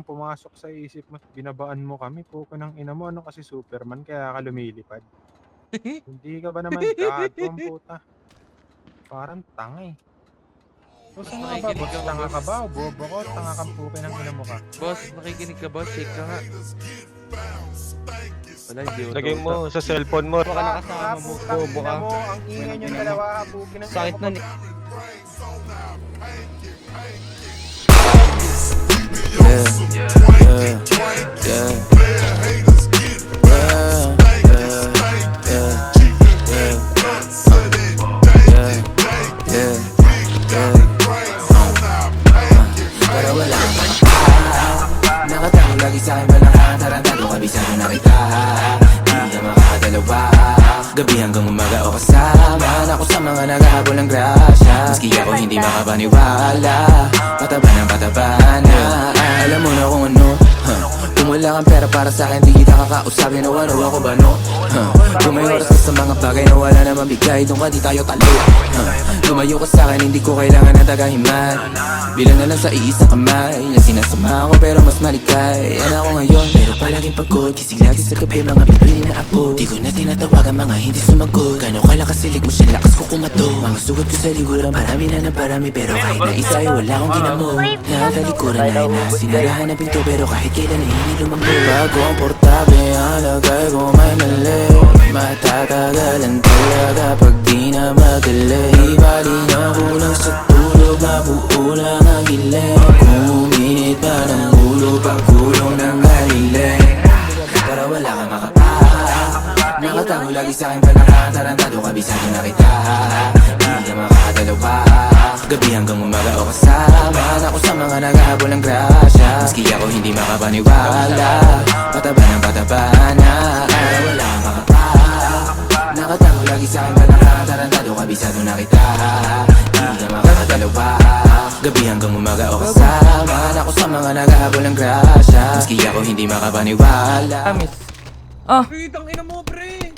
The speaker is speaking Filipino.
pumasok sa isip mo, binabaan mo kami, puko ng ina mo, ano kasi Superman kaya ka lumilipad? Hindi ka ba naman gago ang puta? Parang tanga eh. Boss, Saan nga ba, nakikinig boss? ka ba, Tanga ka boss? ba o bobo ko? Tanga kang puko ng ina mo ka. Boss, nakikinig ka, boss? Check ka nga. Wala, hindi mo Lagay mo sa cellphone mo. Baka nakasama mo, bobo ka. Ang ingay nyo dalawa, puki ng Sakit nun eh. Pero wala kang nakatago lagi sa'kin balakang tarantado, kabisado na kita. Hindi ka makakadalawa, gabi hanggang umaga o kasama ako sa mga naghahabol ng grasya. Maski ako hindi makapaniwala, pataba ng pataba na. Alam mo na kung ano, kung wala kang pera para sa'kin, di kita kakausapin o ano ako ba no? Kung may oras ka sa mga bagay na wala naman bigay, doon ka di tayo talo. Lumayo ka sa'kin, hindi ko kailangan ng tagahiman. Bilang na lang sa iisang kamay, na sinasama ko pero mas malikay. Yan ako ngayon, pero palaging pagod. Gising lagi sa gabi, mga bibili na apo. Di ko na tinatawagan, mga hindi sumagot. Gano'n kalakas silig mo siya, lakas ko kumato. Mga sugat ko sa liguran, parami na ng parami. Pero kahit na isa ay wala akong ginamo. Natalikuran na na, sinarahan ang pinto. Pero kahit kailan ay hindi lumambo. Bago ang portabe, ang lagay ko may mali. Matatagalan talaga pag di na madali. Ibali na kulang sa tulog, mabuo lang ang giling. Kung uminit pa ng ulo, pagkulong ng haliling. Para wala kang makapa, nakatago lagi sa'kin balakang tarantado, kabisado na kita. Hindi ka makakadalawa, gabi hanggang umaga o kasama ako sa mga naghahabol ng grasya. Maski ako hindi makapaniwala, pataba ng pataba na. Para wala kang makapa, nakatago lagi sa'kin balakang tarantado, kabisado na kita. Hindi ka makakadalawa, gabi hanggang umaga o kasama ako sa mga naghahabol ng grasya. Maski ako hindi makapaniwala. Kitang ina mo, pre!